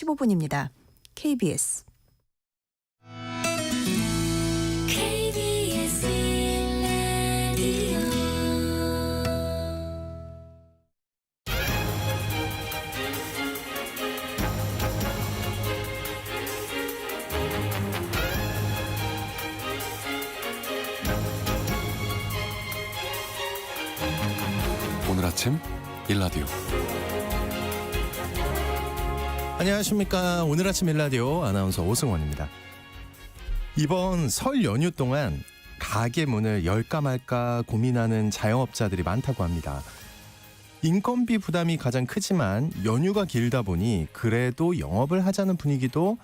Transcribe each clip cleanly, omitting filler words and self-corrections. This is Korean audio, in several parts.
15분입니다. KBS 오늘 아침 일라디오. 안녕하십니까. 오늘 아침 일라디오 아나운서 오승원입니다. 이번 설 연휴 동안 가게 문을 열까 말까 고민하는 자영업자들이 많다고 합니다. 인건비 부담이 가장 크지만 연휴가 길다 보니 그래도 영업을 하자는 분위기도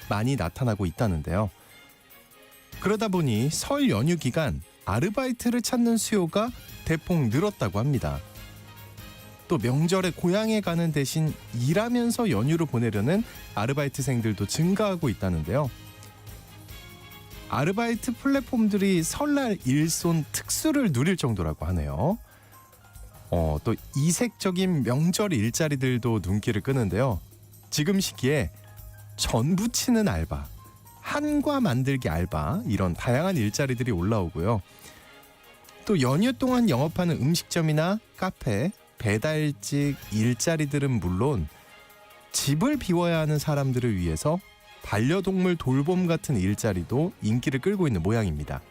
많이 나타나고 있다는데요. 그러다 보니 설 연휴 기간 아르바이트를 찾는 수요가 대폭 늘었다고 합니다. 또 명절에 고향에 가는 대신 일하면서 연휴를 보내려는 아르바이트생들도 증가하고 있다는데요. 아르바이트 플랫폼들이 설날 일손 특수를 누릴 정도라고 하네요. 또 이색적인 명절 일자리들도 눈길을 끄는데요. 지금 시기에 전 부치는 알바, 한과 만들기 알바, 이런 다양한 일자리들이 올라오고요. 또 연휴 동안 영업하는 음식점이나 카페, 배달직 일자리들은 물론 집을 비워야 하는 사람들을 위해서 반려동물 돌봄 같은 일자리도 인기를 끌고 있는 모양입니다.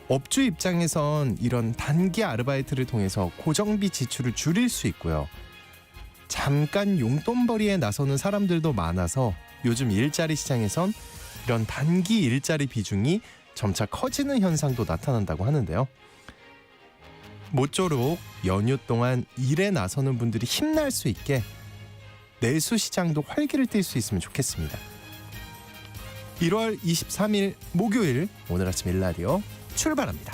업주 입장에선 이런 단기 아르바이트를 통해서 고정비 지출을 줄일 수 있고요. 잠깐 용돈벌이에 나서는 사람들도 많아서 요즘 일자리 시장에선 이런 단기 일자리 비중이 점차 커지는 현상도 나타난다고 하는데요. 모쪼록 연휴 동안 일에 나서는 분들이 힘날 수 있게 내수 시장도 활기를 띨 수 있으면 좋겠습니다. 1월 23일 목요일 오늘 아침 일라디오 출발합니다.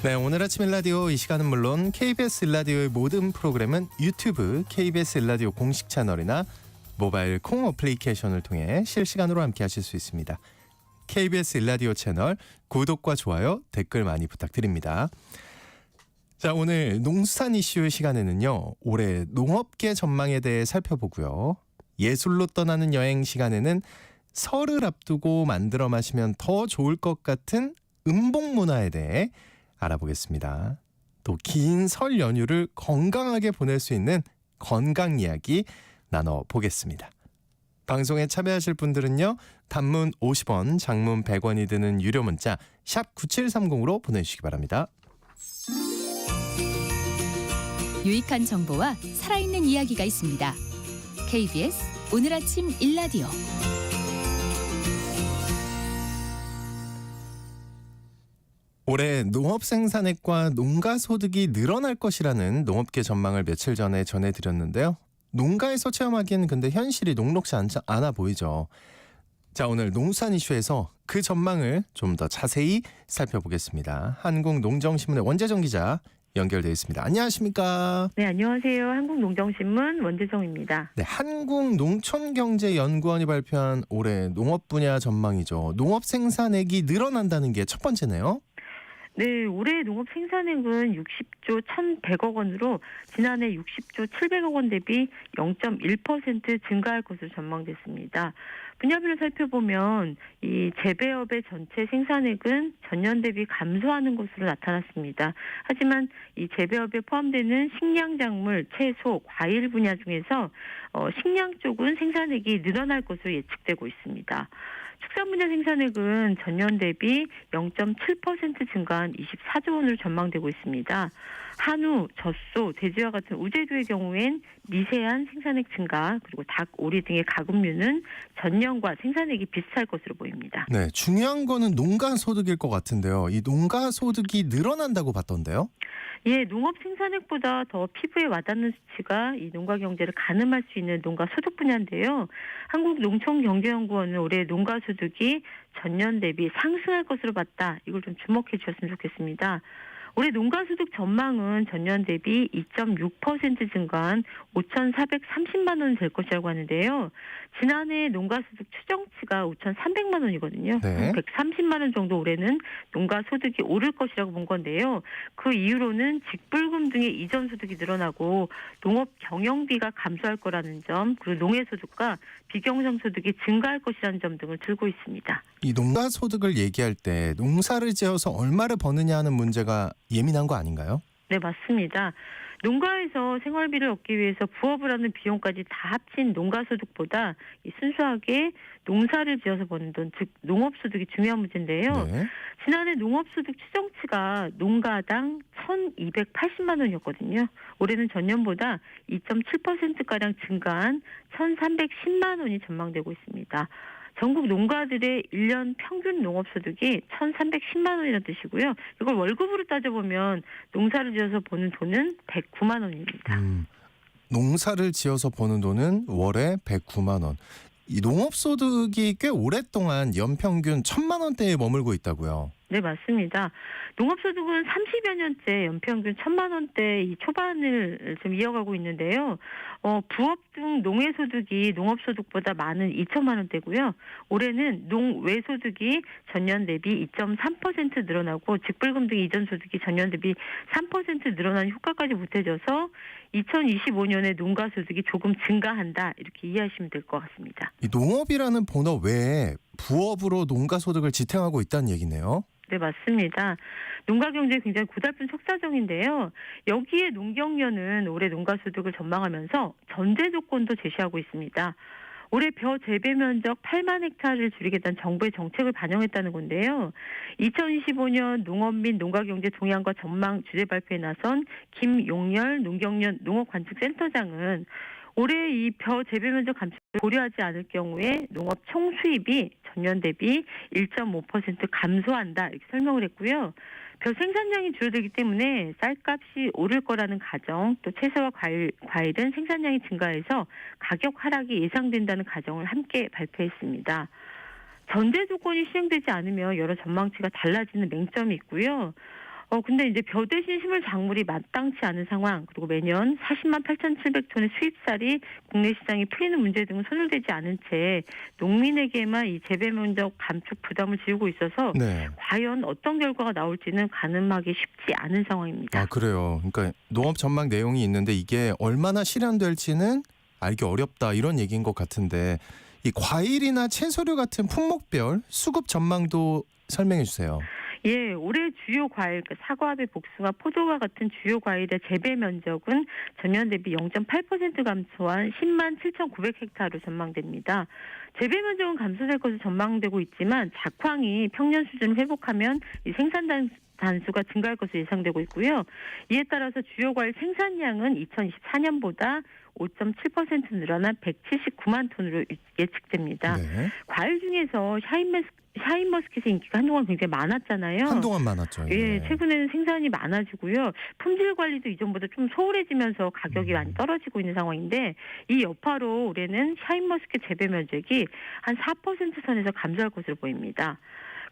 네, 오늘 아침 일라디오 이 시간은 물론 KBS 일라디오의 모든 프로그램은 유튜브 KBS 일라디오 공식 채널이나 모바일 콩 어플리케이션을 통해 실시간으로 함께 하실 수 있습니다. KBS 일라디오 채널 구독과 좋아요, 댓글 많이 부탁드립니다. 자, 오늘 농수산 이슈 시간에는요. 올해 농업계 전망에 대해 살펴보고요. 예술로 떠나는 여행 시간에는 설을 앞두고 만들어 마시면 더 좋을 것 같은 음복 문화에 대해 알아보겠습니다. 또 긴 설 연휴를 건강하게 보낼 수 있는 건강 이야기 나눠보겠습니다. 방송에 참여하실 분들은요. 단문 50원, 장문 100원이 드는 유료 문자 샵 9730으로 보내주시기 바랍니다. 유익한 정보와 살아있는 이야기가 있습니다. KBS 오늘 아침 일라디오. 올해 농업 생산액과 농가 소득이 늘어날 것이라는 농업계 전망을 며칠 전에 전해드렸는데요. 농가에서 체험하기에는 근데 현실이 녹록지 않아 보이죠. 자, 오늘 농수산 이슈에서 그 전망을 좀 더 자세히 살펴보겠습니다. 한국농정신문의 원재정 기자 연결되어 있습니다. 안녕하십니까? 네, 안녕하세요. 한국농정신문 원재정입니다. 네, 한국농촌경제연구원이 발표한 올해 농업 분야 전망이죠. 농업 생산액이 늘어난다는 게 첫 번째네요. 네, 올해 농업 생산액은 60조 1,100억 원으로 지난해 60조 700억 원 대비 0.1% 증가할 것으로 전망됐습니다. 분야별로 살펴보면 이 재배업의 전체 생산액은 전년 대비 감소하는 것으로 나타났습니다. 하지만 이 재배업에 포함되는 식량작물, 채소, 과일 분야 중에서 식량 쪽은 생산액이 늘어날 것으로 예측되고 있습니다. 축산 분야 생산액은 전년 대비 0.7% 증가한 24조 원으로 전망되고 있습니다. 한우, 젖소, 돼지와 같은 우제도의 경우엔 미세한 생산액 증가, 그리고 닭, 오리 등의 가금류는 전년과 생산액이 비슷할 것으로 보입니다. 네, 중요한 거는 농가 소득일 것 같은데요. 이 농가 소득이 늘어난다고 봤던데요? 예, 농업 생산액보다 더 피부에 와닿는 수치가 이 농가 경제를 가늠할 수 있는 농가 소득 분야인데요. 한국농촌경제연구원은 올해 농가 소득이 전년 대비 상승할 것으로 봤다. 이걸 좀 주목해 주셨으면 좋겠습니다. 올해 농가소득 전망은 전년 대비 2.6% 증가한 5,430만 원이 될 것이라고 하는데요. 지난해 농가소득 추정치가 5,300만 원이거든요. 네. 130만 원 정도 올해는 농가소득이 오를 것이라고 본 건데요. 그 이유로는 직불금 등의 이전 소득이 늘어나고 농업 경영비가 감소할 거라는 점, 그리고 농해소득과 비경정 소득이 증가할 것이라는 점 등을 들고 있습니다. 이 농가 소득을 얘기할 때 농사를 지어서 얼마를 버느냐 하는 문제가 예민한 거 아닌가요? 네, 맞습니다. 농가에서 생활비를 얻기 위해서 부업을 하는 비용까지 다 합친 농가소득보다 이 순수하게 농사를 지어서 버는 돈, 즉 농업소득이 중요한 문제인데요. 네. 지난해 농업소득 추정치가 농가당 1,280만 원이었거든요. 올해는 전년보다 2.7%가량 증가한 1,310만 원이 전망되고 있습니다. 전국 농가들의 1년 평균 농업소득이 1,310만 원이라는 뜻이고요. 이걸 월급으로 따져보면 농사를 지어서 버는 돈은 109만 원입니다. 농사를 지어서 버는 돈은 월에 109만 원. 이 농업소득이 꽤 오랫동안 연평균 1,000만 원대에 머물고 있다고요. 네, 맞습니다. 농업소득은 30여 년째 연평균 1,000만 원대 이 초반을 좀 이어가고 있는데요. 부업 등 농해소득이 농업소득보다 많은 2천만 원대고요. 올해는 농외소득이 전년 대비 2.3% 늘어나고 직불금 등 이전 소득이 전년 대비 3% 늘어난 효과까지 보태져서 2025년에 농가소득이 조금 증가한다, 이렇게 이해하시면 될 것 같습니다. 이 농업이라는 본업 외에 부업으로 농가소득을 지탱하고 있다는 얘기네요. 네, 맞습니다. 농가 경제 굉장히 고달픈 속사정인데요. 여기에 농경련은 올해 농가소득을 전망하면서 전제 조건도 제시하고 있습니다. 올해 벼 재배 면적 8만 헥타르를 줄이겠다는 정부의 정책을 반영했다는 건데요. 2025년 농업 및 농가경제 동향과 전망 주제 발표에 나선 김용열 농경련 농업관측센터장은 올해 이 벼 재배 면적 감축을 고려하지 않을 경우에 농업 총수입이 전년 대비 1.5% 감소한다, 이렇게 설명을 했고요. 벼 생산량이 줄어들기 때문에 쌀값이 오를 거라는 가정, 또 채소와 과일은 생산량이 증가해서 가격 하락이 예상된다는 가정을 함께 발표했습니다. 전제 조건이 시행되지 않으면 여러 전망치가 달라지는 맹점이 있고요. 근데 이제 벼 대신 심을 작물이 마땅치 않은 상황, 그리고 매년 40만 8,700톤의 수입쌀이 국내 시장에 풀리는 문제 등은 손을대지 않은 채 농민에게만 이 재배 면적 감축 부담을 지우고 있어서 네. 과연 어떤 결과가 나올지는 가늠하기 쉽지 않은 상황입니다. 아, 그래요. 그러니까 농업 전망 내용이 있는데 이게 얼마나 실현될지는 알기 어렵다, 이런 얘기인 것 같은데, 이 과일이나 채소류 같은 품목별 수급 전망도 설명해 주세요. 예, 올해 주요 과일, 사과배, 복숭아, 포도와 같은 주요 과일의 재배 면적은 전년 대비 0.8% 감소한 10만 7,900헥타르로 전망됩니다. 재배 면적은 감소될 것으로 전망되고 있지만 작황이 평년 수준을 회복하면 이 생산 단수가 증가할 것으로 예상되고 있고요. 이에 따라서 주요 과일 생산량은 2024년보다 5.7% 늘어난 179만 톤으로 예측됩니다. 네. 과일 중에서 샤인머스켓의 인기가 한동안 굉장히 많았잖아요. 한동안 많았죠. 예, 최근에는 생산이 많아지고요. 품질 관리도 이전보다 좀 소홀해지면서 가격이 많이 떨어지고 있는 상황인데, 이 여파로 올해는 샤인머스켓 재배 면적이 한 4% 선에서 감소할 것으로 보입니다.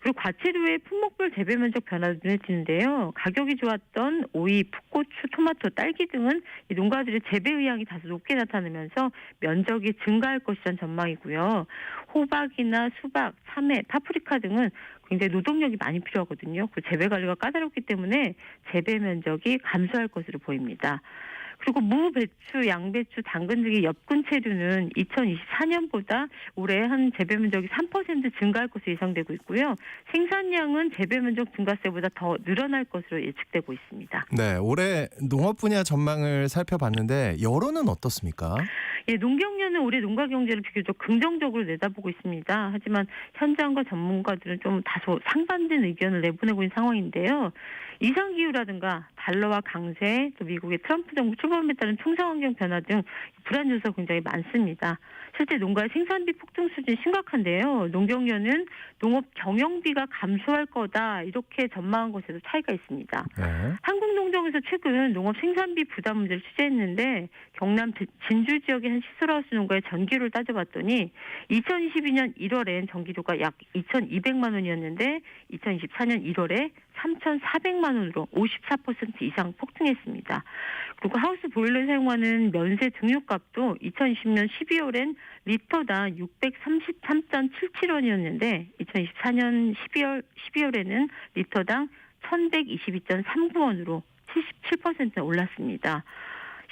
그리고 과채류의 품목별 재배 면적 변화도 눈에 띄는데요. 가격이 좋았던 오이, 풋고추, 토마토, 딸기 등은 이 농가들의 재배 의향이 다소 높게 나타나면서 면적이 증가할 것이라는 전망이고요. 호박이나 수박, 참외, 파프리카 등은 굉장히 노동력이 많이 필요하거든요. 그 재배 관리가 까다롭기 때문에 재배 면적이 감소할 것으로 보입니다. 그리고 무, 배추, 양배추, 당근 등의 엽근 채류는 2024년보다 올해 한 재배 면적이 3% 증가할 것으로 예상되고 있고요. 생산량은 재배 면적 증가세보다 더 늘어날 것으로 예측되고 있습니다. 네, 올해 농업 분야 전망을 살펴봤는데 여론은 어떻습니까? 예, 농경련은 올해 농가 경제를 비교적 긍정적으로 내다보고 있습니다. 하지만 현장과 전문가들은 좀 다소 상반된 의견을 내보내고 있는 상황인데요. 이상기후라든가 달러와 강세, 또 미국의 트럼프 정부 출범에 따른 총상환경 변화 등 불안 요소가 굉장히 많습니다. 실제 농가의 생산비 폭등 수준이 심각한데요. 농경련은 농업 경영비가 감소할 거다, 이렇게 전망한 것에도 차이가 있습니다. 네. 한국농정에서 최근 농업 생산비 부담 문제를 취재했는데 경남 진주 지역의 한 시설하우스 농가의 전기료를 따져봤더니 2022년 1월엔 전기료가 약 2,200만 원이었는데 2024년 1월에 3,400만 원으로 54% 이상 폭등했습니다. 그리고 하우스 보일러에 사용하는 면세 등유값도 2020년 12월엔 리터당 633.77원이었는데 2024년 12월에는 리터당 1,122.39원으로 77% 올랐습니다.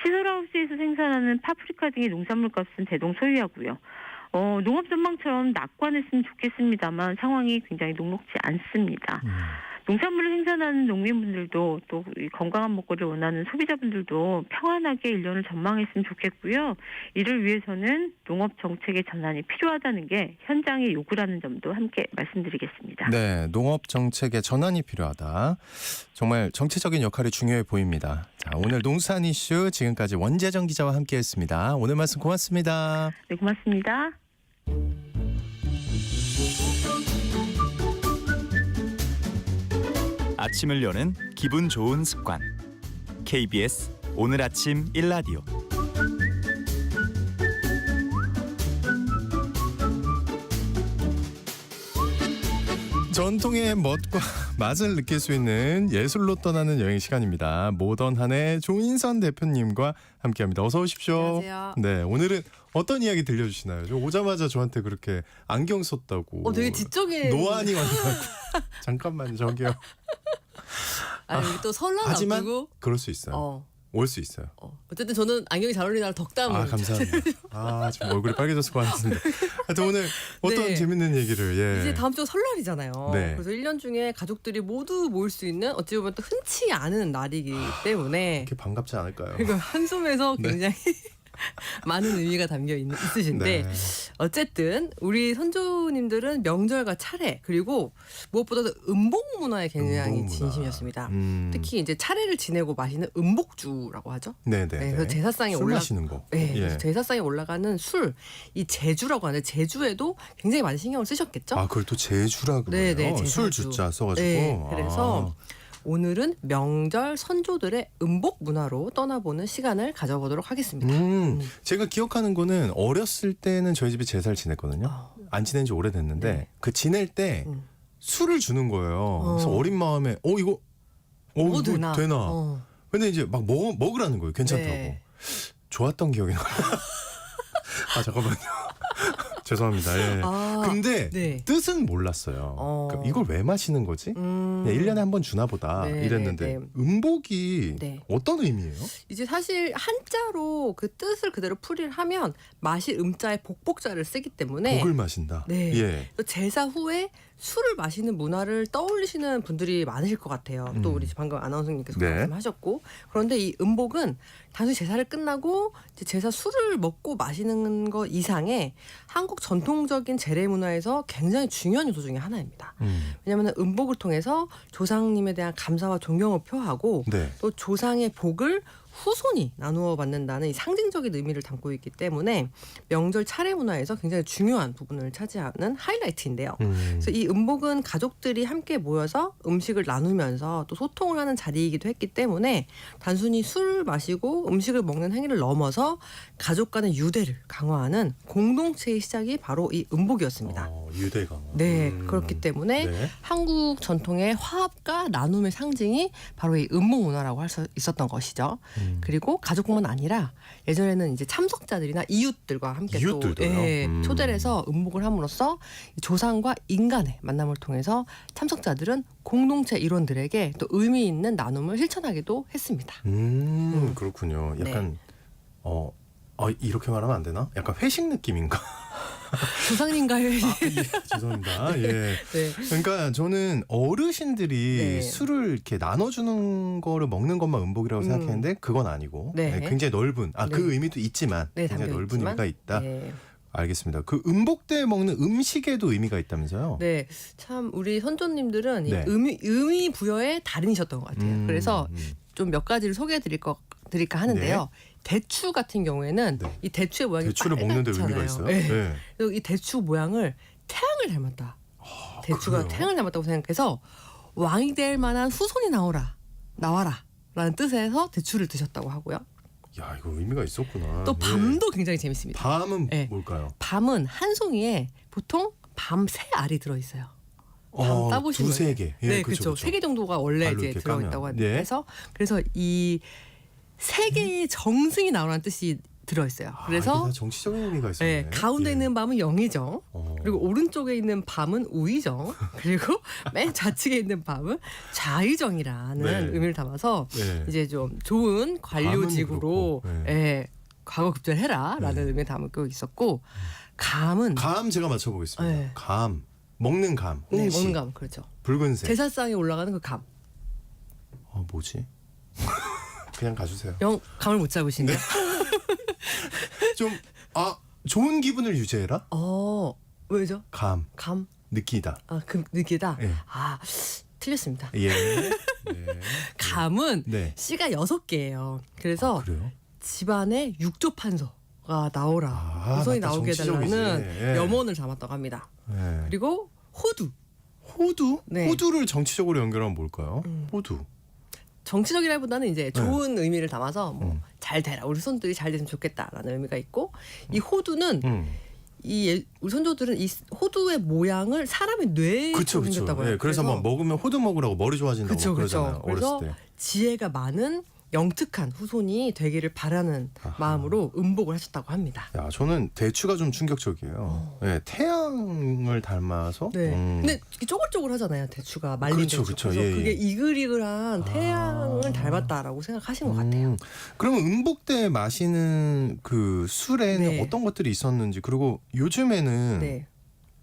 시설하우스에서 생산하는 파프리카 등의 농산물 값은 대동소이하고요. 농업 전망처럼 낙관했으면 좋겠습니다만 상황이 굉장히 녹록지 않습니다. 농산물을 생산하는 농민분들도 또 건강한 먹거리를 원하는 소비자분들도 평안하게 1년을 전망했으면 좋겠고요. 이를 위해서는 농업 정책의 전환이 필요하다는 게 현장의 요구라는 점도 함께 말씀드리겠습니다. 네, 농업 정책의 전환이 필요하다. 정말 정치적인 역할이 중요해 보입니다. 자, 오늘 농수산 이슈 지금까지 원재정 기자와 함께했습니다. 오늘 말씀 고맙습니다. 네, 고맙습니다. 아침을 여는 기분 좋은 습관. KBS 오늘 아침 일라디오. 전통의 멋과 맛을 느낄 수 있는 예술로 떠나는 여행 시간입니다. 모던한의 조인선 대표님과 함께합니다. 어서 오십시오. 안녕하세요. 네, 오늘은 어떤 이야기 들려주시나요? 저 오자마자 저한테 그렇게 안경 썼다고. 되게 지적인. 노안이 왔다고. 잠깐만 저기요. 여기 또 설날 하지만 앞두고. 그럴 수 있어요. 올 수 있어요. 어쨌든 저는 안경이 잘 어울리는 덕담을. 감사합니다. 지금 얼굴이 빨개져서 고맙습니다. 하여튼 오늘 어떤 네. 재밌는 얘기를. 이제 다음 주가 설날이잖아요. 네. 그래서 1년 중에 가족들이 모두 모일 수 있는 어찌 보면 또 흔치 않은 날이기 때문에 이렇게 반갑지 않을까요? 그러니까 한숨에서 네. 굉장히 많은 의미가 담겨 있으신데 네. 어쨌든 우리 선조님들은 명절과 차례 그리고 무엇보다도 음복 문화에 굉장히 음복 문화. 진심이었습니다. 특히 이제 차례를 지내고 마시는 음복주라고 하죠. 네네. 네, 그래서 제사상에 술 마시는 거. 네, 예. 그래서 제사상에 올라가는 술, 이 제주라고 하는데 제주에도 굉장히 많은 신경을 쓰셨겠죠. 그걸 또 제주라 그래요. 네, 술 제사주. 주자 써가지고. 네, 그래서 오늘은 명절 선조들의 음복 문화로 떠나보는 시간을 가져보도록 하겠습니다. 제가 기억하는 거는 어렸을 때는 저희 집에 제사를 지냈거든요. 안 지낸 지 오래됐는데 네. 그 지낼 때 술을 주는 거예요. 그래서 어린 마음에 이거 뭐 되나? 근데 이제 막 먹으라는 거예요. 괜찮다고. 네. 좋았던 기억이 나요. 잠깐만요. 죄송합니다. 예. 근데 네. 뜻은 몰랐어요. 그러니까 이걸 왜 마시는 거지? 그냥 1년에 한 번 주나 보다 네, 이랬는데 네. 음복이 네. 어떤 의미예요? 이제 사실 한자로 그 뜻을 그대로 풀이를 하면 마실 음자에 복복자를 쓰기 때문에 복을 마신다. 네. 예. 또 제사 후에 술을 마시는 문화를 떠올리시는 분들이 많으실 것 같아요. 또 우리 방금 아나운서님께서 네. 말씀하셨고 그런데 이 음복은 단순히 제사를 끝나고 이제 제사 술을 먹고 마시는 것 이상의 한국 전통적인 제례 문화에서 굉장히 중요한 요소 중에 하나입니다. 왜냐하면 음복을 통해서 조상님에 대한 감사와 존경을 표하고 네. 또 조상의 복을 후손이 나누어 받는다는 이 상징적인 의미를 담고 있기 때문에 명절 차례 문화에서 굉장히 중요한 부분을 차지하는 하이라이트인데요. 그래서 이 음복은 가족들이 함께 모여서 음식을 나누면서 또 소통을 하는 자리이기도 했기 때문에 단순히 술을 마시고 음식을 먹는 행위를 넘어서 가족 간의 유대를 강화하는 공동체의 시작이 바로 이 음복이었습니다. 유대 강화. 네, 그렇기 때문에 네. 한국 전통의 화합과 나눔의 상징이 바로 이 음복 문화라고 할 수 있었던 것이죠. 그리고 가족뿐만 아니라 예전에는 이제 참석자들이나 이웃들과 함께 이웃들도요? 초대를 해서 음복을 함으로써 조상과 인간의 만남을 통해서 참석자들은 공동체 일원들에게 또 의미 있는 나눔을 실천하기도 했습니다. 그렇군요. 네. 약간 이렇게 말하면 안 되나? 약간 회식 느낌인가? 조상님과의 죄송합니다. 예. 네. 그러니까 저는 어르신들이 네. 술을 이렇게 나눠주는 거를 먹는 것만 음복이라고 생각했는데 그건 아니고 네. 굉장히 넓은 그 네. 의미도 있지만 네, 굉장히 넓은 담겨있지만. 의미가 있다. 네. 알겠습니다. 그 음복 때 먹는 음식에도 의미가 있다면서요? 네, 참 우리 선조님들은 네. 이 의미 부여에 달인이셨던 것 같아요. 그래서 좀 몇 가지를 소개해드릴까 하는데요. 대추 같은 경우에는 네. 이 대추의 모양이 대추를 먹는데 빨갛잖아요. 의미가 있어요? 네. 네. 그리고 이 대추 모양을 태양을 닮았다. 대추가 그래요? 태양을 닮았다고 생각해서 왕이 될 만한 후손이 나와라 라는 뜻에서 대추를 드셨다고 하고요. 야, 이거 의미가 있었구나. 또 예. 밤도 굉장히 재밌습니다. 밤은 예. 뭘까요? 밤은 한 송이에 보통 밤 3알이 들어있어요. 밤 따보시면 두세 개. 예, 네, 그쵸, 그렇죠. 그쵸. 3개 정도가 원래 발로 이제 이렇게 들어있다고 까면. 합니다. 네. 그래서 이 3개의 정승이 나오라는 뜻이 들어있어요. 아, 그래서 이게 다 정치적인 의미가 있었네. 네, 가운데 예. 있는 밤은 영이정, 그리고 오른쪽에 있는 밤은 우의정, 그리고 맨 좌측에 있는 밤은 좌의정이라는 네. 의미를 담아서 네. 이제 좀 좋은 관료직으로 그렇고, 네. 예, 과거 급제해라라는 네. 의미를 담고 있었고, 감은 감 제가 맞춰보겠습니다. 네. 감 먹는 감. 네, 홍시. 먹는 감 그렇죠. 붉은색. 제사상에 올라가는 그 감. 뭐지? 그냥 가주세요. 감을 못 잡으시네요. 좀 좋은 기분을 유지해라. 왜죠? 감 감. 느끼다. 느끼다. 예. 틀렸습니다. 예. 네. 감은 네. 씨가 6개예요. 그래서 그래요? 집안에 육조판서가 나오라. 후손이 맞다. 나오게 해달라는 정치적이지. 예. 염원을 담았다고 합니다. 네. 그리고 호두. 호두? 네. 호두를 정치적으로 연결하면 뭘까요? 호두. 정치적이라기보다는 이제 좋은 의미를 담아서 뭐 음. 잘 되라. 우리 손들이 잘 됐으면 좋겠다라는 의미가 있고, 이 호두는 우리 선조들은 이 호두의 모양을 사람의 뇌에 그렇죠, 생겼다고 해요. 그래서 막 먹으면 호두 먹으라고 머리 좋아진다고 그쵸, 그러잖아요. 그쵸. 그래서 어렸을 때. 지혜가 많은 영특한 후손이 되기를 바라는 아하. 마음으로 음복을 하셨다고 합니다. 야, 저는 대추가 좀 충격적이에요. 네, 태양을 닮아서. 네. 근데 쪼글쪼글하잖아요. 대추가 말린 그렇죠, 대추. 그렇죠. 그래서 예, 그게 예. 이글이글한 태양을 닮았다라고 생각하신 것 같아요. 그러면 음복 때 마시는 그 술에는 네. 어떤 것들이 있었는지, 그리고 요즘에는 네.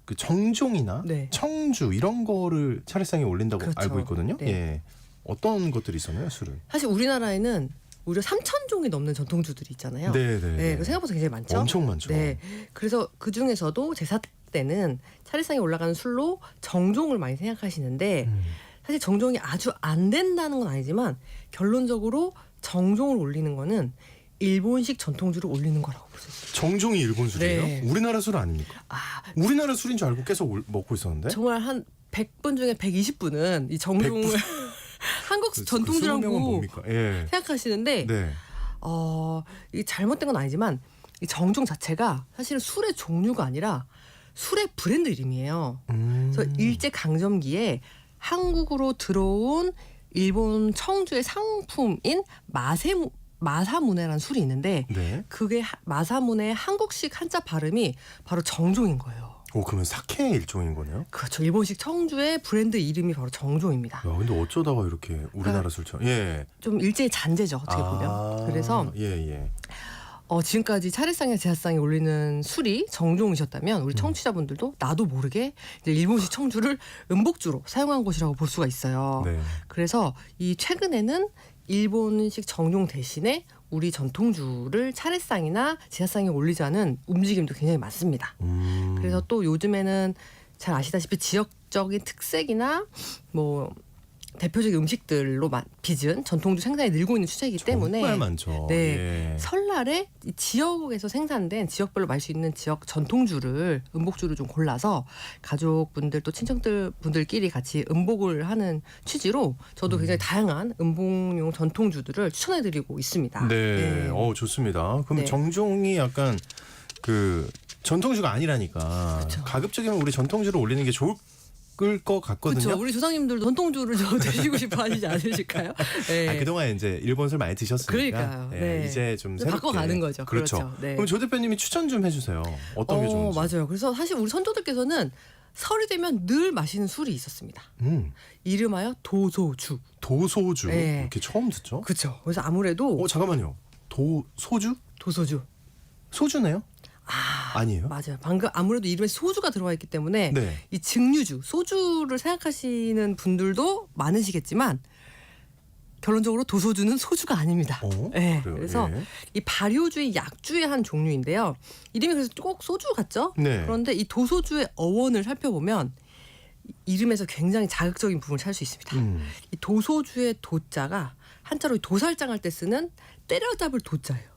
그 정종이나 네. 청주 이런 거를 차례상에 올린다고 그렇죠. 알고 있거든요. 네. 예. 어떤 것들이 있었나요, 술은? 사실 우리나라에는 무려 3,000종이 넘는 전통주들이 있잖아요. 네. 네, 그 생각보다 굉장히 많죠. 엄청 많죠. 네, 그래서 그 중에서도 제사 때는 차례상에 올라가는 술로 정종을 많이 생각하시는데 사실 정종이 아주 안 된다는 건 아니지만 결론적으로 정종을 올리는 거는 일본식 전통주를 올리는 거라고 볼 수 있어요. 정종이 일본 술이에요? 네. 우리나라 술 아닙니까? 우리나라 술인 줄 알고 계속 먹고 있었는데. 정말 한 100분 중에 120분은 이 정종을 한국 전통주라고 뭡니까? 예. 생각하시는데 네. 이 잘못된 건 아니지만 이 정종 자체가 사실은 술의 종류가 아니라 술의 브랜드 이름이에요. 그래서 일제 강점기에 한국으로 들어온 일본 청주의 상품인 마사무네라는 술이 있는데 네. 그게 마사무네의 한국식 한자 발음이 바로 정종인 거예요. 그러면 사케 일종인 거네요? 그렇죠. 일본식 청주의 브랜드 이름이 바로 정종입니다. 야, 근데 어쩌다가 이렇게 우리나라 술처럼. 예. 좀 일제의 잔재죠, 어떻게 보면. 그래서 예. 지금까지 차례상에 제사상에 올리는 술이 정종이셨다면 우리 청취자분들도 나도 모르게 이제 일본식 청주를 음복주로 사용한 것이라고 볼 수가 있어요. 네. 그래서 이 최근에는 일본식 정종 대신에 우리 전통주를 차례상이나 제사상에 올리자는 움직임도 굉장히 많습니다. 그래서 또 요즘에는 잘 아시다시피 지역적인 특색이나 뭐 대표적인 음식들로 빚은 전통주 생산이 늘고 있는 추세이기 때문에 정말 많죠. 네. 예. 설날에 이 지역에서 생산된 지역별로 마실 수 있는 지역 전통주를 음복주를 좀 골라서 가족분들 또 친척분들끼리 같이 음복을 하는 취지로 저도 굉장히 다양한 음복용 전통주들을 추천해드리고 있습니다. 네. 좋습니다. 그럼 네. 정종이 약간 그 전통주가 아니라니까 그렇죠. 가급적이면 우리 전통주를 올리는 게 좋을 것 같거든요. 그렇죠. 우리 조상님들도 전통주를 좀 드시고 싶어 하시지 않으실까요? 네. 그동안 이제 일본 술 많이 드셨으니까 그러니까요. 네. 이제 좀 새롭게 바꿔가는 거죠. 그렇죠. 네. 그럼 조 대표님이 추천 좀 해주세요. 어떤 게 좋은지. 맞아요. 그래서 사실 우리 선조들께서는 설이 되면 늘 마시는 술이 있었습니다. 이름하여 도소주. 도소주. 네. 이렇게 처음 듣죠? 그렇죠. 그래서 아무래도 잠깐만요. 도소주? 도소주. 소주네요? 아니에요? 맞아요. 방금 아무래도 이름에 소주가 들어가 있기 때문에 네. 이 증류주, 소주를 생각하시는 분들도 많으시겠지만 결론적으로 도소주는 소주가 아닙니다. 네, 그래요? 그래서 예. 이 발효주의 약주의 한 종류인데요. 이름이 그래서 꼭 소주 같죠? 네. 그런데 이 도소주의 어원을 살펴보면 이름에서 굉장히 자극적인 부분을 찾을 수 있습니다. 이 도소주의 도자가 한자로 도살장 할 때 쓰는 때려잡을 도자예요.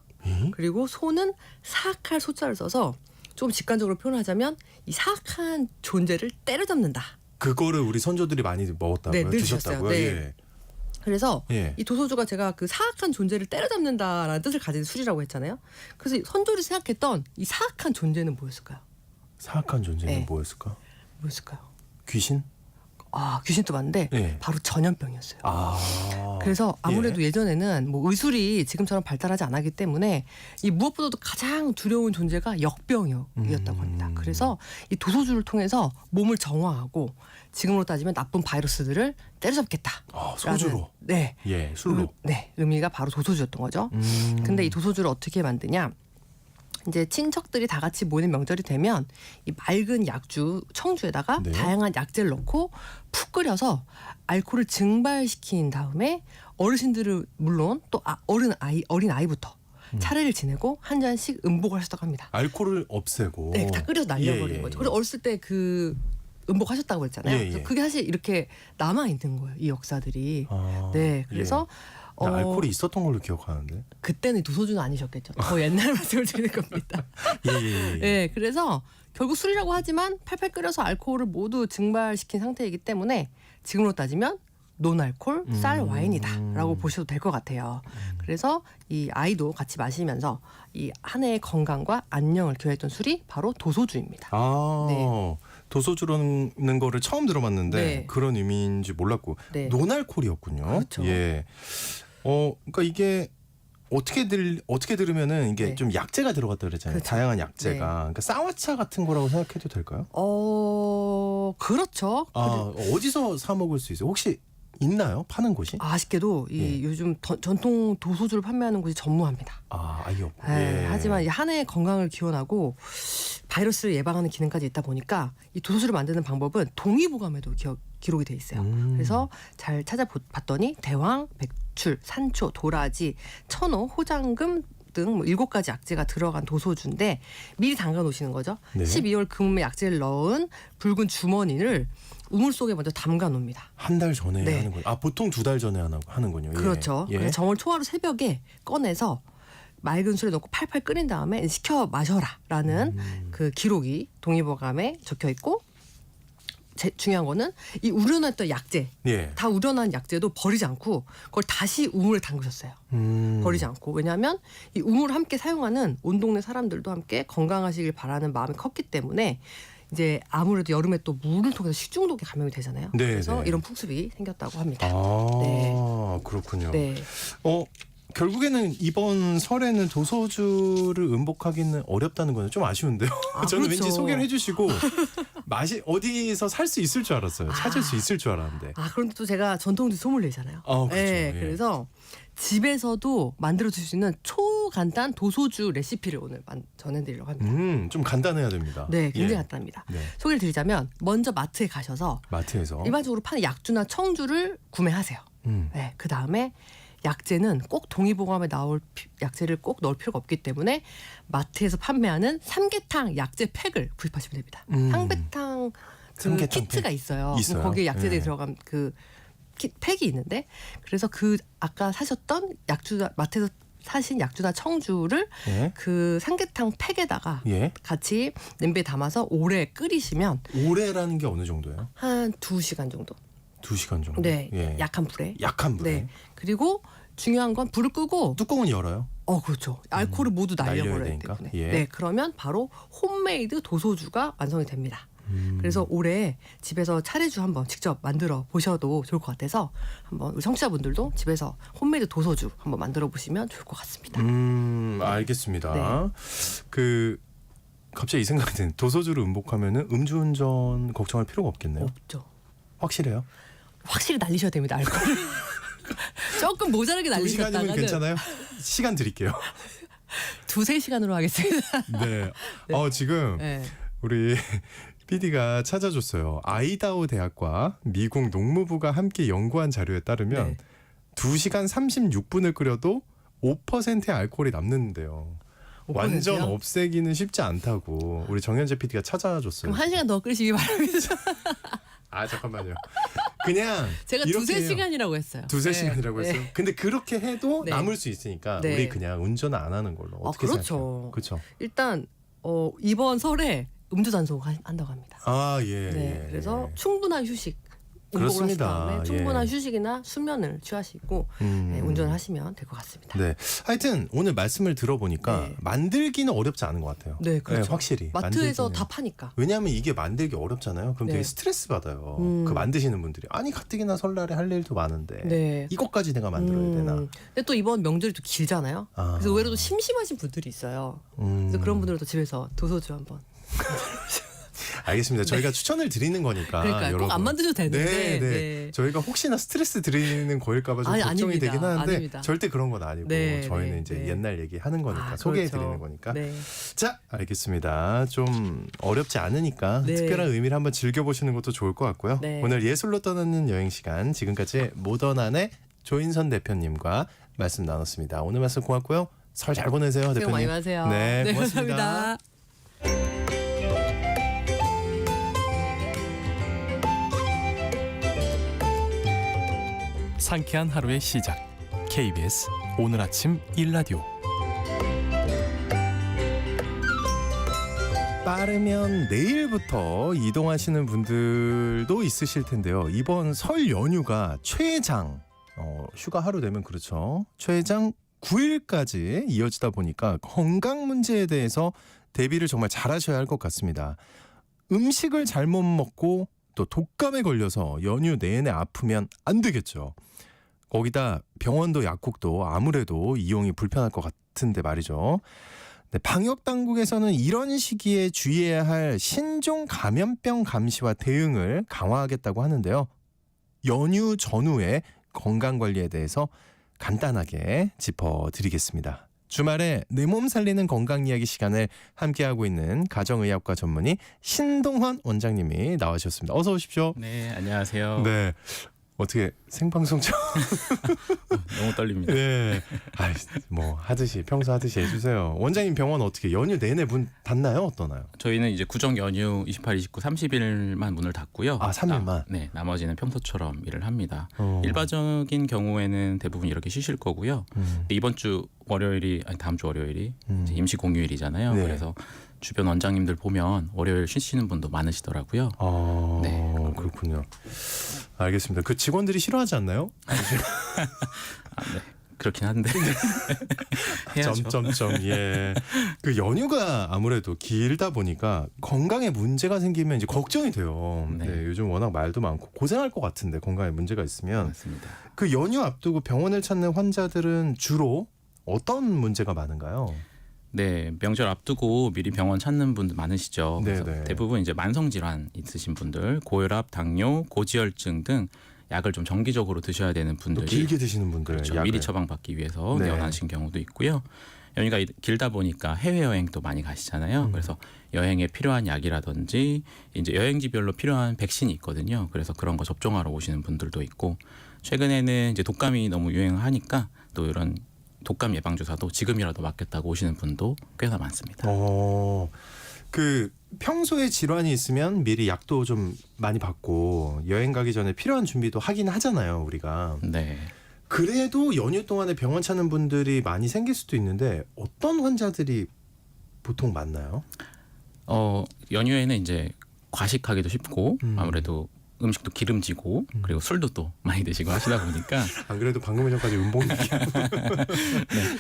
그리고 소는 사악할 소자를 써서 좀 직관적으로 표현하자면 이 사악한 존재를 때려잡는다. 그거를 우리 선조들이 많이 먹었다고요? 네, 늘 드셨다고요? 드셨어요. 네. 예. 그래서 예. 이 도소주가 제가 그 사악한 존재를 때려잡는다라는 뜻을 가진 술이라고 했잖아요. 그래서 선조들이 생각했던 이 사악한 존재는 뭐였을까요? 사악한 존재는 네. 뭐였을까? 뭐였을까요? 귀신? 아, 귀신도 맞는데 예. 바로 전염병이었어요. 아. 그래서 아무래도 예. 예전에는 뭐 의술이 지금처럼 발달하지 않았기 때문에 이 무엇보다도 가장 두려운 존재가 역병이었다고 합니다. 그래서 이 도소주를 통해서 몸을 정화하고 지금으로 따지면 나쁜 바이러스들을 때려잡겠다. 아, 소주로. 네. 예, 술로. 네, 의미가 바로 도소주였던 거죠. 근데 이 도소주를 어떻게 만드냐? 이제 친척들이 다 같이 모이는 명절이 되면 이 맑은 약주 청주에다가 네. 다양한 약재를 넣고 푹 끓여서 알코올을 증발시킨 다음에 어르신들은 물론 또 어린 아이부터 차례를 지내고 한 잔씩 음복을 하셨다고 합니다. 알코올을 없애고. 네, 다 끓여서 날려버리는 예, 예, 거죠. 예. 그래서 어렸을 때 그 음복하셨다고 그랬잖아요. 예, 예. 그래서 그게 사실 이렇게 남아 있는 거예요. 이 역사들이. 아, 네, 그래서 예. 나 알코올이 있었던 걸로 기억하는데. 그때는 도소주는 아니셨겠죠. 더 옛날 말씀을 드리는 겁니다. 예. 네, 그래서 결국 술이라고 하지만 팔팔 끓여서 알코올을 모두 증발시킨 상태이기 때문에 지금으로 따지면 논알콜 쌀 와인이다라고 보셔도 될 것 같아요. 그래서 이 아이도 같이 마시면서 이 한 해의 건강과 안녕을 기원했던 술이 바로 도소주입니다. 아, 네. 도소주라는 거를 처음 들어봤는데 네. 그런 의미인지 몰랐고 네. 논알콜이었군요. 그렇죠. 예. 그러니까 이게 어떻게 들으면은 이게 네. 좀 약재가 들어갔다 그랬잖아요. 그렇죠. 다양한 약재가. 네. 그러니까 쌍화차 같은 거라고 생각해도 될까요? 그렇죠. 아, 어디서 사 먹을 수 있어요? 혹시 있나요? 파는 곳이? 아쉽게도 이 예. 요즘 전통 도소주를 판매하는 곳이 전무합니다. 아, 아예 없고. 예, 하지만 이 한 해의 건강을 기원하고 바이러스를 예방하는 기능까지 있다 보니까 이 도소주를 만드는 방법은 동의보감에도 기록이 돼 있어요. 그래서 잘 찾아봤더니 대왕, 백출, 산초, 도라지, 천호, 호장금 등 뭐 7가지 약재가 들어간 도소주인데 미리 담가 놓으시는 거죠. 네. 12월 금음에 약재를 넣은 붉은 주머니를 우물 속에 먼저 담가 놓습니다. 한 달 전에 네. 하는군요. 아, 보통 2달 전에 하는군요. 예. 그렇죠. 예. 그래서 정월 초하루 새벽에 꺼내서 맑은 술에 넣고 팔팔 끓인 다음에 식혀 마셔라라는 그 기록이 동의보감에 적혀 있고 중요한 거는 이 우려놨던 약재 예. 다 우려난 약재도 버리지 않고 그걸 다시 우물에 담그셨어요. 버리지 않고. 왜냐하면 이 우물을 함께 사용하는 온 동네 사람들도 함께 건강하시길 바라는 마음이 컸기 때문에 이제 아무래도 여름에 또 물을 통해서 식중독에 감염이 되잖아요. 네, 그래서 네. 이런 풍습이 생겼다고 합니다. 아, 네. 그렇군요. 네. 결국에는 이번 설에는 도소주를 음복하기는 어렵다는 건 좀 아쉬운데요. 아, 저는 그렇죠. 왠지 소개를 해주시고 맛이 어디서 살 수 있을 줄 알았어요. 찾을 수 있을 줄 알았는데. 그런데 또 제가 전통주 소믈리에잖아요. 그렇죠. 네, 예. 그래서 집에서도 만들어 드실 수 있는 초간단 도소주 레시피를 오늘 전해드리려고 합니다. 좀 간단해야 됩니다. 네, 굉장히 예. 간단합니다. 네. 소개를 드리자면 먼저 마트에 가셔서 마트에서. 일반적으로 파는 약주나 청주를 구매하세요. 음. 네, 그 다음에 약재는 꼭 동의보감에 나올 약재를 꼭 넣을 필요가 없기 때문에 마트에서 판매하는 삼계탕 약재 팩을 구입하시면 됩니다. 삼계탕 그 삼계탕 키트가 팩. 있어요. 있어요. 거기에 약재들이 네. 들어간 그 팩이 있는데 그래서 그 아까 사셨던 약주나 마트에서 사신 약주나 청주를 예. 그 삼계탕 팩에다가 예. 같이 냄비에 담아서 오래 끓이시면 오래라는 게 어느 정도예요? 한 2시간 정도. 2시간 정도. 네, 예. 약한 불에. 약한 불에. 네. 그리고 중요한 건 불을 끄고 뚜껑은 열어요. 그렇죠. 알코올을 모두 날려야 날려버려야 되니까. 때문에. 예. 네, 그러면 바로 홈메이드 도소주가 완성이 됩니다. 그래서 올해 집에서 차례주 한번 직접 만들어 보셔도 좋을 것 같아서 한번 우리 청취자분들도 집에서 홈메이드 도소주 한번 만들어 보시면 좋을 것 같습니다. 알겠습니다. 네. 갑자기 이 생각이 드는 도소주를 음복하면은 음주운전 걱정할 필요가 없겠네요. 없죠. 확실해요? 확실히 날리셔야 됩니다. 알코올. 조금 모자라게 2시간이면 날리셨다가는 괜찮아요? 시간 드릴게요. 2-3시간으로 하겠습니다. 네. 지금 네. 우리 PD가 찾아줬어요. 아이다호 대학과 미국 농무부가 함께 연구한 자료에 따르면 네. 2시간 36분을 끓여도 5%의 알코올이 남는데요. 5%요? 완전 없애기는 쉽지 않다고 우리 정현재 PD가 찾아줬어요. 그럼 1시간 더 끓이시기 바랍니다. 잠깐만요. 그냥 제가 이렇게 2-3시간이라고 했어요. 2-3시간이라고 네. 했어요. 근데 그렇게 해도 네. 남을 수 있으니까 네. 우리 그냥 운전 안 하는 걸로 어떻게 그렇죠. 생각해요? 그렇죠. 일단 이번 설에 음주 단속 한다고 합니다. 예. 네, 예, 그래서 예. 충분한 휴식 운동을 하신 그렇습니다. 다음에 충분한 예. 휴식이나 수면을 취하시고 네, 운전을 하시면 될 것 같습니다. 네. 하여튼 오늘 말씀을 들어보니까 네. 만들기는 어렵지 않은 것 같아요. 네, 그렇죠. 확실히. 마트에서 만들기는. 다 파니까. 왜냐하면 이게 만들기 어렵잖아요. 그럼 네. 되게 스트레스 받아요. 그 만드시는 분들이. 아니 가뜩이나 설날에 할 일도 많은데 네. 이것까지 내가 만들어야 되나. 근데 또 이번 명절이 또 길잖아요. 아. 그래서 의외로 또 심심하신 분들이 있어요. 그래서 그런 분들도 집에서 도서주 한번. 알겠습니다. 저희가 추천을 드리는 거니까. 그러니까 꼭 여러분. 안 만드셔도 되는데. 네, 네. 네. 저희가 혹시나 스트레스 드리는 거일까봐 좀 아니, 걱정이 아닙니다. 되긴 하는데 아닙니다. 절대 그런 건 아니고 네, 저희는 네, 이제 네. 옛날 얘기하는 거니까 아, 소개해 그렇죠. 드리는 거니까. 네. 자, 알겠습니다. 좀 어렵지 않으니까 네. 특별한 의미를 한번 즐겨보시는 것도 좋을 것 같고요. 네. 오늘 예술로 떠나는 여행 시간 지금까지 모던안의 조인선 대표님과 말씀 나눴습니다. 오늘 말씀 고맙고요. 설 잘 보내세요, 새해 복 대표님. 많이 받으세요. 네, 고맙습니다. 감사합니다. 상쾌한 하루의 시작. KBS 오늘 아침 일라디오. 빠르면 내일부터 이동하시는 분들도 있으실 텐데요. 이번 설 연휴가 최장 휴가 하루 되면 그렇죠. 최장 9일까지 이어지다 보니까 건강 문제에 대해서 대비를 정말 잘하셔야 할 것 같습니다. 음식을 잘못 먹고 또 독감에 걸려서 연휴 내내 아프면 안 되겠죠. 거기다 병원도 약국도 아무래도 이용이 불편할 것 같은데 말이죠. 네, 방역 당국에서는 이런 시기에 주의해야 할 신종 감염병 감시와 대응을 강화하겠다고 하는데요. 연휴 전후의 건강 관리에 대해서 간단하게 짚어드리겠습니다. 주말에 내 몸 살리는 건강 이야기 시간을 함께하고 있는 가정의학과 전문의 신동헌 원장님이 나와주셨습니다. 어서 오십시오. 네, 안녕하세요. 네. 어떻게 생방송처럼 너무 떨립니다. 네. 아이, 뭐 하듯이 평소 하듯이 해주세요. 원장님 병원 어떻게 연휴 내내 문 닫나요? 어떠나요? 저희는 이제 구정 연휴 28, 29, 30일만 문을 닫고요. 아, 3일만? 네, 나머지는 평소처럼 일을 합니다. 어. 일반적인 경우에는 대부분 이렇게 쉬실 거고요. 근데 이번 주 월요일이 아니 다음 주 월요일이 이제 임시 공휴일이잖아요. 네. 그래서 주변 원장님들 보면 월요일 쉬시는 분도 많으시더라고요. 아, 네. 그렇군요. 알겠습니다. 그 직원들이 싫어하지 않나요? 아, 네. 그렇긴 한데 해야죠. 점점점 예. 그 연휴가 아무래도 길다 보니까 건강에 문제가 생기면 이제 걱정이 돼요. 네. 네, 요즘 워낙 말도 많고 고생할 것 같은데 건강에 문제가 있으면 맞습니다. 그 연휴 앞두고 병원을 찾는 환자들은 주로 어떤 문제가 많은가요? 네, 명절 앞두고 미리 병원 찾는 분들 많으시죠. 그래서 네네. 대부분 이제 만성 질환 있으신 분들, 고혈압, 당뇨, 고지혈증 등 약을 좀 정기적으로 드셔야 되는 또 분들이 길게 드시는 분들 그렇죠. 약을. 미리 처방받기 위해서 네. 내원하신 경우도 있고요. 연휴가 길다 보니까 해외 여행도 많이 가시잖아요. 그래서 여행에 필요한 약이라든지 이제 여행지별로 필요한 백신이 있거든요. 그래서 그런 거 접종하러 오시는 분들도 있고, 최근에는 이제 독감이 너무 유행하니까 또 이런 독감 예방 주사도 지금이라도 맞겠다고 오시는 분도 꽤나 많습니다. 그 평소에 질환이 있으면 미리 약도 좀 많이 받고 여행 가기 전에 필요한 준비도 하긴 하잖아요, 우리가. 네. 그래도 연휴 동안에 병원 찾는 분들이 많이 생길 수도 있는데 어떤 환자들이 보통 많나요? 연휴에는 이제 과식하기도 쉽고 아무래도 음식도 기름지고 그리고 술도 또 많이 드시고 하시다 보니까 안 그래도 방금 전까지 음봉 얘기하고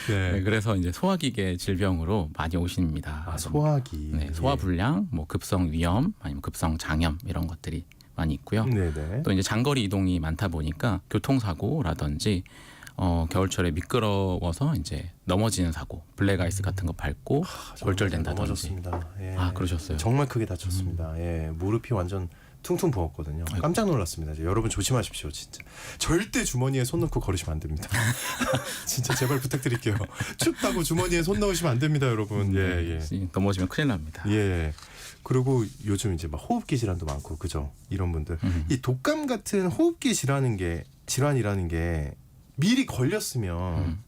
네, 그래서 이제 소화기계 질병으로 많이 오십니다. 아, 그래서 소화기. 네, 소화불량, 뭐 급성 위염, 아니면 급성 장염 이런 것들이 많이 있고요. 네네. 또 이제 장거리 이동이 많다 보니까 교통사고라든지 겨울철에 미끄러워서 이제 넘어지는 사고, 블랙아이스 같은 거 밟고 골절된다든지. 넘어졌습니다. 예. 아, 그러셨어요? 정말 크게 다쳤습니다. 예, 무릎이 완전 퉁퉁 부었거든요. 깜짝 놀랐습니다. 여러분 조심하십시오, 진짜. 절대 주머니에 손 넣고 걸으시면 안 됩니다. 진짜 제발 부탁드릴게요. 춥다고 주머니에 손 넣으시면 안 됩니다, 여러분. 예, 예. 넘어지면 큰일 납니다. 예. 그리고 요즘 이제 막 호흡기 질환도 많고, 그죠? 이런 분들. 이 독감 같은 호흡기 질환이라는 게 미리 걸렸으면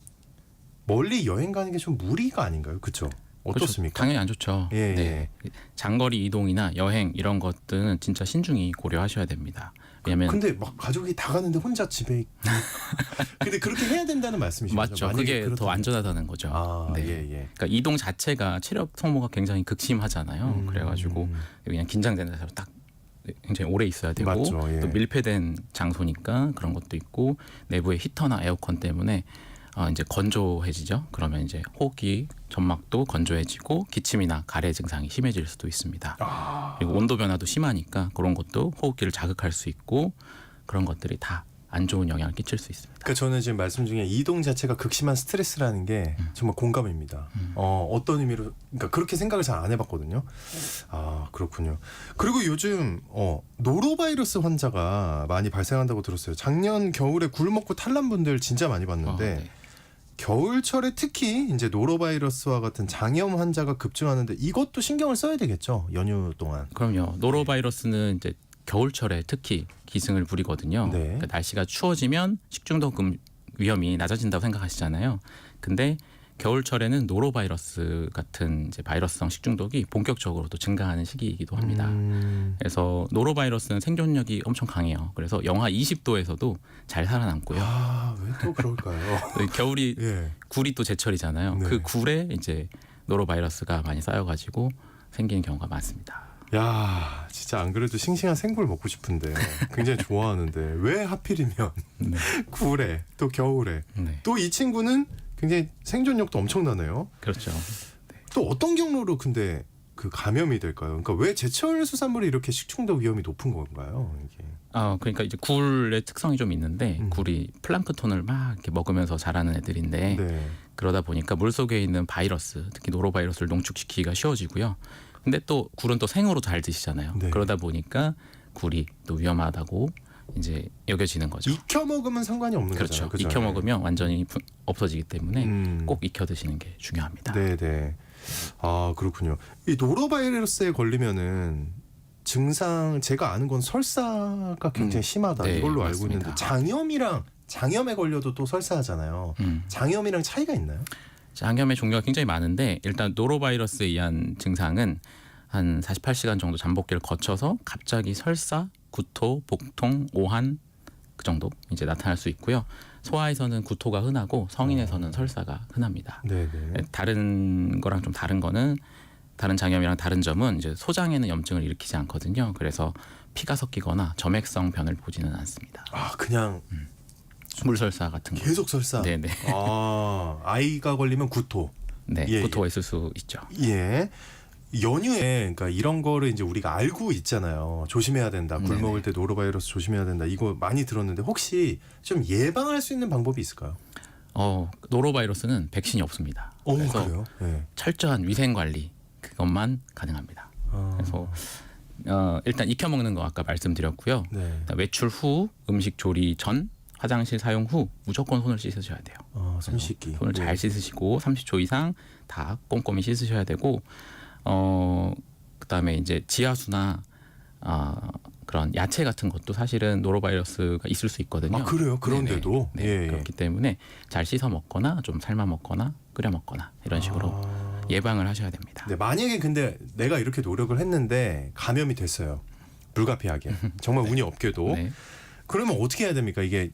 멀리 여행 가는 게 좀 무리가 아닌가요? 그렇죠? 어떻습니까? 그렇죠. 당연히 안 좋죠. 예, 네. 장거리 이동이나 여행 이런 것들은 진짜 신중히 고려하셔야 됩니다. 왜냐면 근데 막 가족이 다 가는데 혼자 집에 근데 그렇게 해야 된다는 말씀이시죠? 맞죠. 그게 더 안전하다는 거죠. 아, 네. 예, 예. 그러니까 이동 자체가 체력 소모가 굉장히 극심하잖아요. 그래가지고 그냥 긴장된 데서 딱 굉장히 오래 있어야 되고 맞죠, 예. 또 밀폐된 장소니까 그런 것도 있고 내부에 히터나 에어컨 때문에 이제 건조해지죠. 그러면 이제 호흡기 점막도 건조해지고 기침이나 가래 증상이 심해질 수도 있습니다. 그리고 온도 변화도 심하니까 그런 것도 호흡기를 자극할 수 있고 그런 것들이 다 안 좋은 영향을 끼칠 수 있습니다. 그러니까 저는 지금 말씀 중에 이동 자체가 극심한 스트레스라는 게 정말 공감입니다. 어떤 의미로 그러니까 그렇게 생각을 잘 안 해봤거든요. 아 그렇군요. 그리고 요즘 노로바이러스 환자가 많이 발생한다고 들었어요. 작년 겨울에 굴 먹고 탈난 분들 진짜 많이 봤는데 네. 겨울철에 특히 이제 노로바이러스와 같은 장염 환자가 급증하는데 이것도 신경을 써야 되겠죠. 연휴 동안. 그럼요. 노로바이러스는 이제 겨울철에 특히 기승을 부리거든요. 네. 그러니까 날씨가 추워지면 식중독 위험이 낮아진다고 생각하시잖아요. 근데 겨울철에는 노로바이러스 같은 이제 바이러스성 식중독이 본격적으로 또 증가하는 시기이기도 합니다. 그래서 노로바이러스는 생존력이 엄청 강해요. 그래서 영하 20도에서도 잘 살아남고요. 왜 또 그럴까요? 겨울이 예. 굴이 또 제철이잖아요. 네. 그 굴에 이제 노로바이러스가 많이 쌓여가지고 생기는 경우가 많습니다. 야, 진짜 안 그래도 싱싱한 생굴 먹고 싶은데 굉장히 좋아하는데 왜 하필이면 네. 굴에 또 겨울에 네. 또 이 친구는 굉장히 생존력도 엄청나네요. 그렇죠. 또 어떤 경로로 근데 그 감염이 될까요? 그러니까 왜 제철 수산물이 이렇게 식중독 위험이 높은 건가요? 이게. 그러니까 이제 굴의 특성이 좀 있는데 굴이 플랑크톤을 막 이렇게 먹으면서 자라는 애들인데 네. 그러다 보니까 물 속에 있는 바이러스, 특히 노로바이러스를 농축시키기가 쉬워지고요. 근데 또 굴은 또 생으로 잘 드시잖아요. 네. 그러다 보니까 굴이 또 위험하다고 이제 여겨지는 거죠. 익혀 먹으면 상관이 없는 그렇죠. 거잖아요. 그죠? 익혀 먹으면 완전히 없어지기 때문에 음. 꼭 익혀 드시는 게 중요합니다. 네네. 아 그렇군요. 이 노로바이러스에 걸리면은 증상 제가 아는 건 설사가 굉장히 심하다 네, 이걸로 맞습니다. 알고 있는데 장염에 걸려도 또 설사하잖아요. 장염이랑 차이가 있나요? 장염의 종류가 굉장히 많은데 일단 노로바이러스에 의한 증상은 한 48시간 정도 잠복기를 거쳐서 갑자기 설사, 구토, 복통, 오한 그 정도 이제 나타날 수 있고요. 소아에서는 구토가 흔하고 성인에서는 설사가 흔합니다. 네네. 다른 거랑 좀 다른 거는 다른 장염이랑 다른 점은 이제 소장에는 염증을 일으키지 않거든요. 그래서 피가 섞이거나 점액성 변을 보지는 않습니다. 아 그냥 물설사 같은 거. 계속 설사. 네네. 아이가 걸리면 구토. 네, 예, 구토가 있을 수 있죠. 예. 연휴에 그러니까 이런 거를 이제 우리가 알고 있잖아요. 조심해야 된다. 굴 네네. 먹을 때 노로바이러스 조심해야 된다. 이거 많이 들었는데 혹시 좀 예방할 수 있는 방법이 있을까요? 노로바이러스는 백신이 없습니다. 그래서 그래요? 네. 철저한 위생 관리 그것만 가능합니다. 그래서 일단 익혀 먹는 거 아까 말씀드렸고요. 네. 외출 후, 음식 조리 전, 화장실 사용 후 무조건 손을 씻으셔야 돼요. 손 씻기. 손을 잘 씻으시고 30초 이상 다 꼼꼼히 씻으셔야 되고 그다음에 이제 지하수나 그런 야채 같은 것도 사실은 노로바이러스가 있을 수 있거든요. 아 그래요? 그런데도 네, 예, 예. 그렇기 때문에 잘 씻어 먹거나 좀 삶아 먹거나 끓여 먹거나 이런 식으로 예방을 하셔야 됩니다. 네, 만약에 근데 내가 이렇게 노력을 했는데 감염이 됐어요. 불가피하게. 정말 운이 없게도. 네. 그러면 어떻게 해야 됩니까? 이게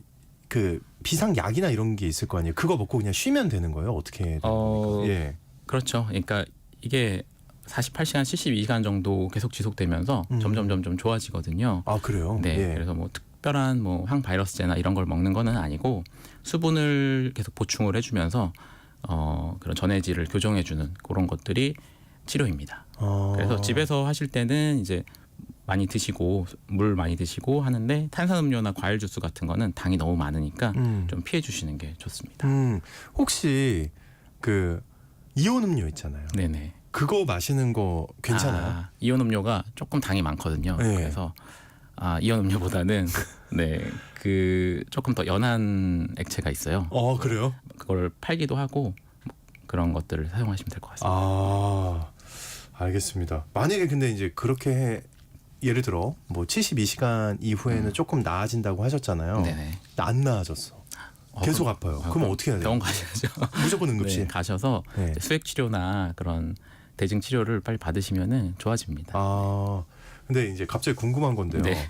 그 비상약이나 이런 게 있을 거 아니에요. 그거 먹고 그냥 쉬면 되는 거예요? 어떻게 해야 됩니까? 예. 그렇죠. 그러니까 이게 48시간, 72시간 정도 계속 지속되면서 점점 좋아지거든요. 아 그래요? 네. 예. 그래서 뭐 특별한 뭐 항바이러스제나 이런 걸 먹는 거는 아니고 수분을 계속 보충을 해주면서 그런 전해질을 교정해주는 그런 것들이 치료입니다. 그래서 집에서 하실 때는 이제 많이 드시고 물 많이 드시고 하는데 탄산음료나 과일 주스 같은 거는 당이 너무 많으니까 좀 피해 주시는 게 좋습니다. 혹시 그 이온 음료 있잖아요. 네네. 그거 마시는 거 괜찮아요? 이온 음료가 조금 당이 많거든요. 네. 그래서 이온 음료보다는 네, 그 조금 더 연한 액체가 있어요. 그래요? 그걸 팔기도 하고 그런 것들을 사용하시면 될 것 같습니다. 알겠습니다. 만약에 근데 이제 그렇게 예를 들어 뭐 72시간 이후에는 조금 나아진다고 하셨잖아요. 네네. 안 나아졌어. 계속 아파요. 그럼 어떻게 해야 돼요? 병원 가셔야죠. 무조건 응급실. 네, 가셔서 네. 수액 치료나 그런 대증 치료를 빨리 받으시면은 좋아집니다. 근데 이제 갑자기 궁금한 건데요. 네.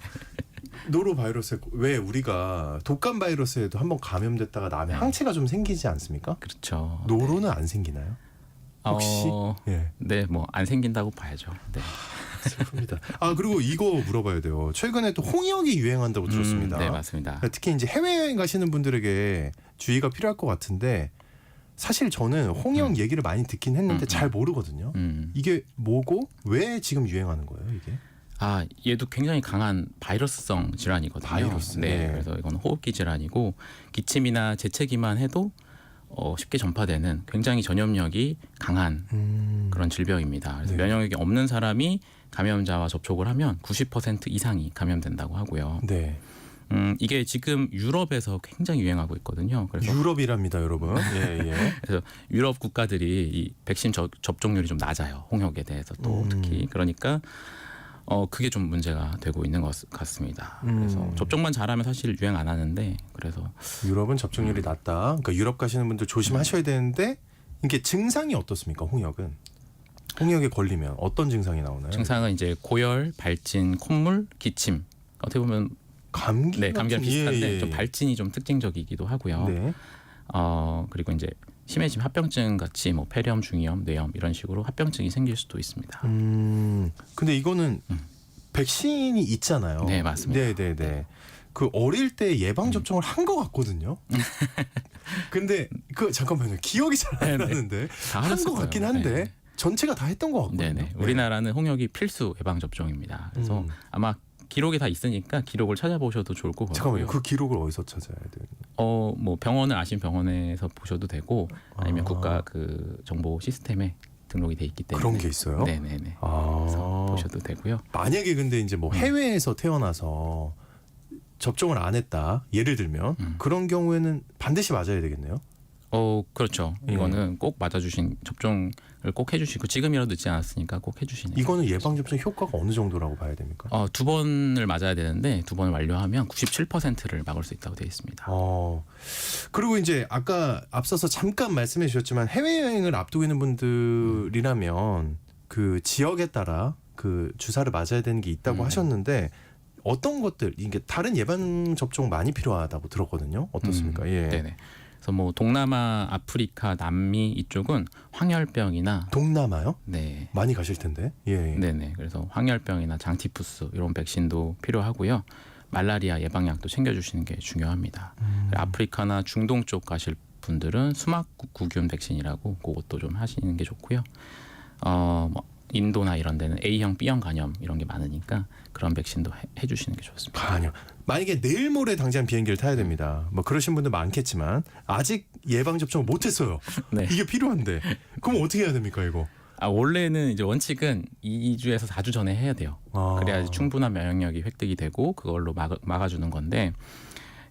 노로바이러스 왜 우리가 독감 바이러스에도 한번 감염됐다가 나면 항체가 좀 생기지 않습니까? 그렇죠. 노로는 안 생기나요? 혹시? 예. 네, 뭐 안 생긴다고 봐야죠. 네. 슬픕니다. 아 그리고 이거 물어봐야 돼요. 최근에 또 홍역이 유행한다고 들었습니다. 네, 맞습니다. 그러니까 특히 이제 해외여행 가시는 분들에게 주의가 필요할 것 같은데 사실 저는 홍역 얘기를 많이 듣긴 했는데 잘 모르거든요. 이게 뭐고 왜 지금 유행하는 거예요, 이게? 아, 얘도 굉장히 강한 바이러스성 질환이거든요. 바이러스. 네, 네. 그래서 이건 호흡기 질환이고 기침이나 재채기만 해도 쉽게 전파되는 굉장히 전염력이 강한 그런 질병입니다. 그래서 네. 면역력이 없는 사람이 감염자와 접촉을 하면 90% 이상이 감염된다고 하고요. 네. 이게 지금 유럽에서 굉장히 유행하고 있거든요. 그래서 유럽이랍니다, 여러분. 예, 예. 그래서 유럽 국가들이 이 백신 접종률이 좀 낮아요. 홍역에 대해서 또 특히 그러니까 그게 좀 문제가 되고 있는 것 같습니다. 그래서 접종만 잘하면 사실 유행 안 하는데 그래서 유럽은 접종률이 낮다. 그러니까 유럽 가시는 분들 조심하셔야 되는데 이게 증상이 어떻습니까? 홍역은 홍역에 걸리면 어떤 증상이 나오나요? 증상은 이제 고열, 발진, 콧물, 기침. 어떻게 보면 감기 네, 감기와 같은- 비슷한데 예. 좀 발진이 좀 특징적이기도 하고요. 네. 그리고 이제 심해지면 합병증 같이 뭐 폐렴, 중이염, 뇌염 이런 식으로 합병증이 생길 수도 있습니다. 근데 이거는 백신이 있잖아요. 네, 맞습니다. 네, 네, 네. 그 어릴 때 예방 접종을 한 것 같거든요. 근데 그 잠깐만요. 기억이 잘 안 네, 네. 나는데 다 한 하셨을 것 같긴 거예요. 한데 네. 전체가 다 했던 것 같거든요. 네네. 우리나라는 홍역이 필수 예방 접종입니다. 그래서 아마 기록이 다 있으니까 기록을 찾아보셔도 좋을 것 같고요. 잠깐만요. 그 기록을 어디서 찾아야 돼요? 뭐 병원을 아신 병원에서 보셔도 되고 아니면 아. 국가 그 정보 시스템에 등록이 돼 있기 때문에 그런 게 있어요? 네네네. 아. 그래서 보셔도 되고요. 만약에 근데 이제 뭐 해외에서 태어나서 접종을 안 했다. 예를 들면 그런 경우에는 반드시 맞아야 되겠네요. 그렇죠. 예. 이거는 꼭 맞아주신 접종을 꼭 해주시고 지금이라도 늦지 않았으니까 꼭 해주시는. 이거는 예방 접종 효과가 어느 정도라고 봐야 됩니까? 2번을 맞아야 되는데 2번을 완료하면 97%를 막을 수 있다고 되어 있습니다. 그리고 이제 아까 앞서서 잠깐 말씀해 주셨지만 해외여행을 앞두고 있는 분들이라면 그 지역에 따라 그 주사를 맞아야 되는 게 있다고 하셨는데 어떤 것들 이게 다른 예방 접종 많이 필요하다고 들었거든요. 어떻습니까? 예. 네네. 그래서 뭐 동남아, 아프리카, 남미 이쪽은 황열병이나 동남아요? 네. 많이 가실 텐데. 예. 네네. 그래서 황열병이나 장티푸스 이런 백신도 필요하고요. 말라리아 예방약도 챙겨주시는 게 중요합니다. 아프리카나 중동 쪽 가실 분들은 수막구균 백신이라고 그것도 좀 하시는 게 좋고요. 뭐 인도나 이런 데는 A형, B형 간염 이런 게 많으니까 그런 백신도 해주시는 게 좋습니다. 간염. 만약에 내일 모레 당장 비행기를 타야 됩니다. 뭐 그러신 분들 많겠지만 아직 예방 접종을 못 했어요. 네. 이게 필요한데. 그럼 어떻게 해야 됩니까, 이거? 원래는 이제 원칙은 2주에서 4주 전에 해야 돼요. 그래야지 충분한 면역력이 획득이 되고 그걸로 막아주는 건데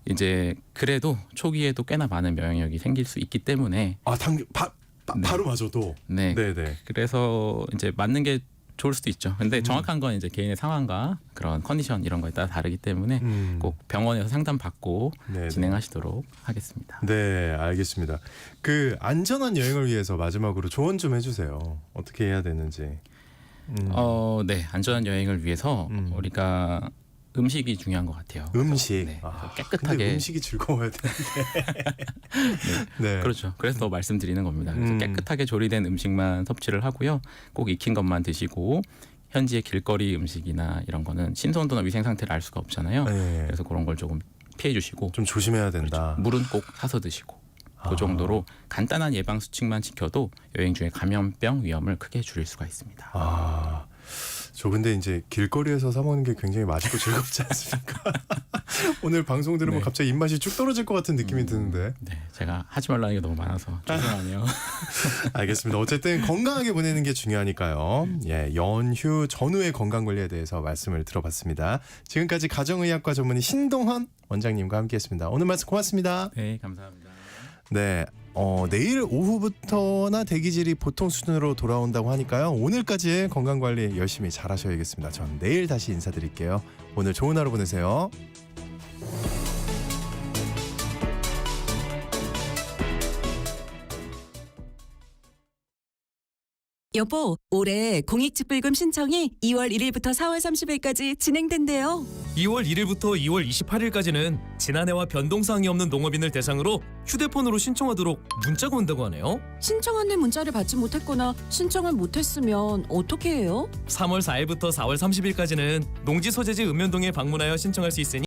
이제 그래도 초기에도 꽤나 많은 면역력이 생길 수 있기 때문에 바로 맞아도. 네. 네네. 그래서 이제 맞는 게 좋을 수도 있죠. 근데 정확한 건 이제 개인의 상황과 그런 컨디션 이런 거에 따라 다르기 때문에 꼭 병원에서 상담 받고 네네. 진행하시도록 하겠습니다. 네, 알겠습니다. 그 안전한 여행을 위해서 마지막으로 조언 좀 해주세요. 어떻게 해야 되는지. 네, 안전한 여행을 위해서 우리가 음식이 중요한 것 같아요. 음식. 네, 그래서 근데 깨끗하게 음식이 즐거워야 되는데. 네. 그렇죠. 그래서 더 말씀드리는 겁니다. 그래서 깨끗하게 조리된 음식만 섭취를 하고요. 꼭 익힌 것만 드시고 현지의 길거리 음식이나 이런 거는 신선도나 위생 상태를 알 수가 없잖아요. 네. 그래서 그런 걸 조금 피해 주시고 좀 조심해야 된다. 물은 꼭 사서 드시고 그 정도로 간단한 예방 수칙만 지켜도 여행 중에 감염병 위험을 크게 줄일 수가 있습니다. 저 근데 이제 길거리에서 사 먹는 게 굉장히 맛있고 즐겁지 않습니까? 오늘 방송 들으면 네. 갑자기 입맛이 쭉 떨어질 것 같은 느낌이 드는데. 네, 제가 하지 말라는 게 너무 많아서 죄송하네요. 알겠습니다. 어쨌든 건강하게 보내는 게 중요하니까요. 예, 연휴 전후의 건강 관리에 대해서 말씀을 들어봤습니다. 지금까지 가정의학과 전문의 신동헌 원장님과 함께했습니다. 오늘 말씀 고맙습니다. 네, 감사합니다. 네. 내일 오후부터나 대기질이 보통 수준으로 돌아온다고 하니까요. 오늘까지의 건강관리 열심히 잘 하셔야겠습니다. 전 내일 다시 인사드릴게요. 오늘 좋은 하루 보내세요. 여보, 올해 공익직불금 신청이 2월 1일부터 4월 30일까지 진행된대요. 2월 1일부터 2월 28일까지는 지난해와 변동사항이 없는 농업인을 대상으로 휴대폰으로 신청하도록 문자가 온다고 하네요. 신청한 내 문자를 받지 못했거나 신청을 못했으면 어떻게 해요? 3월 4일부터 4월 30일까지는 농지소재지 읍면동에 방문하여 신청할 수 있으니